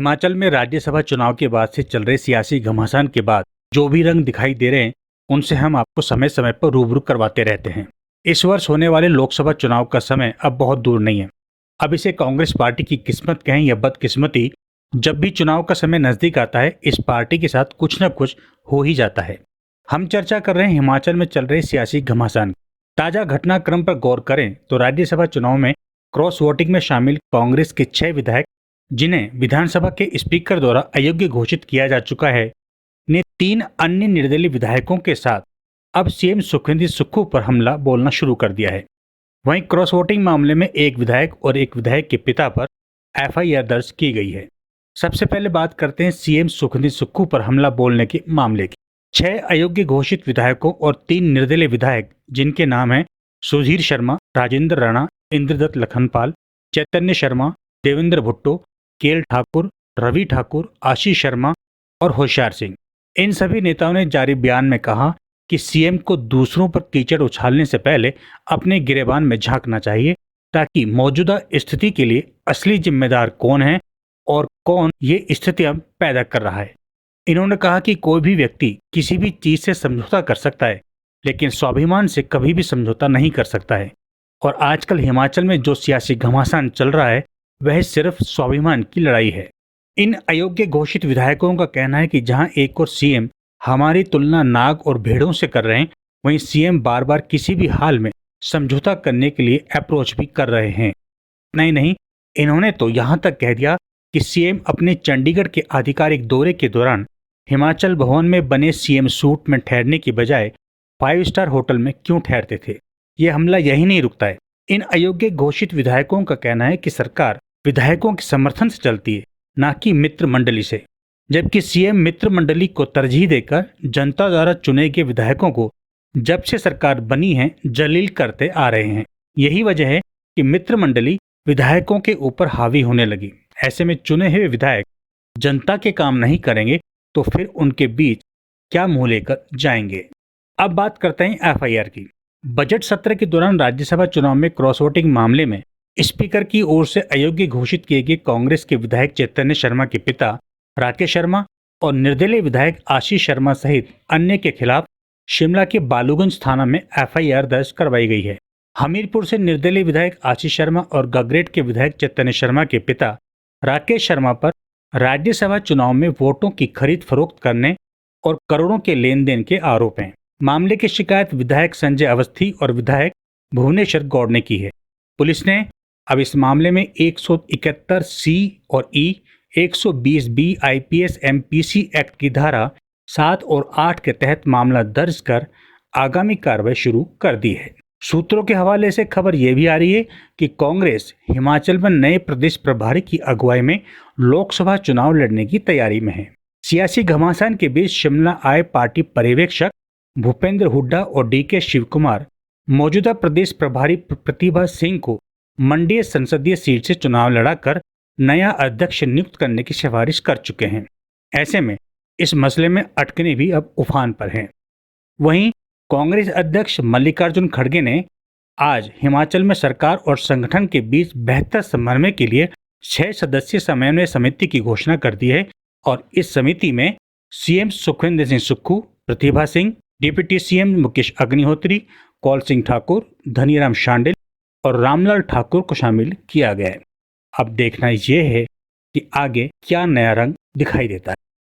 हिमाचल में राज्यसभा चुनाव के बाद से चल रहे सियासी घमासान के बाद जो भी रंग दिखाई दे रहे हैं उनसे हम आपको समय समय पर रूबरू करवाते रहते हैं। इस वर्ष होने वाले लोकसभा चुनाव का समय अब बहुत दूर नहीं है। अब इसे कांग्रेस पार्टी की किस्मत कहें या बदकिस्मती, जब भी चुनाव का समय नजदीक आता है इस पार्टी के साथ कुछ न कुछ हो ही जाता है। हम चर्चा कर रहे हैं हिमाचल में चल रहे सियासी घमासान। ताजा घटनाक्रम पर गौर करें तो राज्यसभा चुनाव में क्रॉस वोटिंग में शामिल कांग्रेस के 6 विधायक, जिन्हें विधानसभा के स्पीकर द्वारा अयोग्य घोषित किया जा चुका है, ने 3 अन्य निर्दलीय विधायकों के साथ अब सीएम सुखविंदर सुक्खू पर हमला बोलना शुरू कर दिया है। वहीं क्रॉस वोटिंग मामले में एक विधायक और एक विधायक के पिता पर एफआईआर दर्ज की गई है। सबसे पहले बात करते हैं सीएम सुखविंदर सुक्खू पर हमला बोलने के मामले की। 6 अयोग्य घोषित विधायकों और 3 निर्दलीय विधायक, जिनके नाम हैं सुधीर शर्मा, राजेंद्र राणा, इंद्रदत्त लखनपाल, चैतन्य शर्मा, देवेंद्र भुट्टो, केएल ठाकुर, रवि ठाकुर, आशीष शर्मा और होशियार सिंह। इन सभी नेताओं ने जारी बयान में कहा कि सीएम को दूसरों पर कीचड़ उछालने से पहले अपने गिरेबान में झांकना चाहिए, ताकि मौजूदा स्थिति के लिए असली जिम्मेदार कौन है और कौन ये स्थितियां पैदा कर रहा है। इन्होंने कहा कि कोई भी व्यक्ति किसी भी चीज से समझौता कर सकता है, लेकिन स्वाभिमान से कभी भी समझौता नहीं कर सकता है। और आजकल हिमाचल में जो सियासी घमासान चल रहा है वह सिर्फ स्वाभिमान की लड़ाई है। इन अयोग्य घोषित विधायकों का कहना है कि जहां एक और सीएम हमारी तुलना नाग और भेड़ों से कर रहे हैं, वहीं सीएम बार बार किसी भी हाल में समझौता करने के लिए अप्रोच भी कर रहे हैं। नहीं, इन्होंने तो यहां तक कह दिया कि सीएम अपने चंडीगढ़ के आधिकारिक दौरे के दौरान हिमाचल भवन में बने सीएम सूट में ठहरने की बजाय 5 स्टार होटल में क्यों ठहरते थे। यह हमला यही नहीं रुकता है। इन अयोग्य घोषित विधायकों का कहना है कि सरकार विधायकों के समर्थन से चलती है, ना कि मित्र मंडली से, जबकि सीएम मित्र मंडली को तरजीह देकर जनता द्वारा चुने गए विधायकों को जब से सरकार बनी है जलील करते आ रहे हैं। यही वजह है कि मित्र मंडली विधायकों के ऊपर हावी होने लगी। ऐसे में चुने हुए विधायक जनता के काम नहीं करेंगे तो फिर उनके बीच क्या मुंह लेकर जाएंगे। अब बात करते हैं एफआईआर की। बजट सत्र के दौरान राज्यसभा चुनाव में क्रॉस वोटिंग मामले में स्पीकर की ओर से अयोग्य घोषित किए गए कांग्रेस के विधायक चैतन्य शर्मा के पिता राकेश शर्मा और निर्दलीय विधायक आशीष शर्मा सहित अन्य के खिलाफ शिमला के बालूगंज थाना में एफआईआर दर्ज करवाई गई है। हमीरपुर से निर्दलीय विधायक आशीष शर्मा और गगरेट के विधायक चैतन्य शर्मा के पिता राकेश शर्मा पर राज्यसभा चुनाव में वोटों की खरीद फरोख्त करने और करोड़ों के लेन देन के आरोप हैं। मामले की शिकायत विधायक संजय अवस्थी और विधायक भुवनेश्वर गौड़ ने की है। पुलिस ने अब इस मामले में 171 सी और ई, 120 बी आईपीएस एमपीसी एक्ट की धारा 7 और 8 के तहत मामला दर्ज कर आगामी कार्रवाई शुरू कर दी है। सूत्रों के हवाले से खबर यह भी आ रही है कि कांग्रेस हिमाचल में नए प्रदेश प्रभारी की अगुवाई में लोकसभा चुनाव लड़ने की तैयारी में है। सियासी घमासान के बीच शिमला आए पार्टी पर्यवेक्षक भूपेंद्र हुड्डा और डीके शिवकुमार मौजूदा प्रदेश प्रभारी प्रतिभा सिंह को मंडी संसदीय सीट से चुनाव लड़ाकर नया अध्यक्ष नियुक्त करने की सिफारिश कर चुके हैं। ऐसे में इस मसले में अटकने भी अब उफान पर हैं। वहीं कांग्रेस अध्यक्ष मल्लिकार्जुन खड़गे ने आज हिमाचल में सरकार और संगठन के बीच बेहतर समन्वय के लिए 6 सदस्यीय समन्वय समिति की घोषणा कर दी है और इस समिति में CM Sukhvinder Singh Sukhu, Pratibha Singh, deputy CM Mukesh Agnihotri, Kaul Singh Thakur, Dhaniram Shandil और रामलाल ठाकुर को शामिल किया गया है। अब देखना यह है कि आगे क्या नया रंग दिखाई देता है।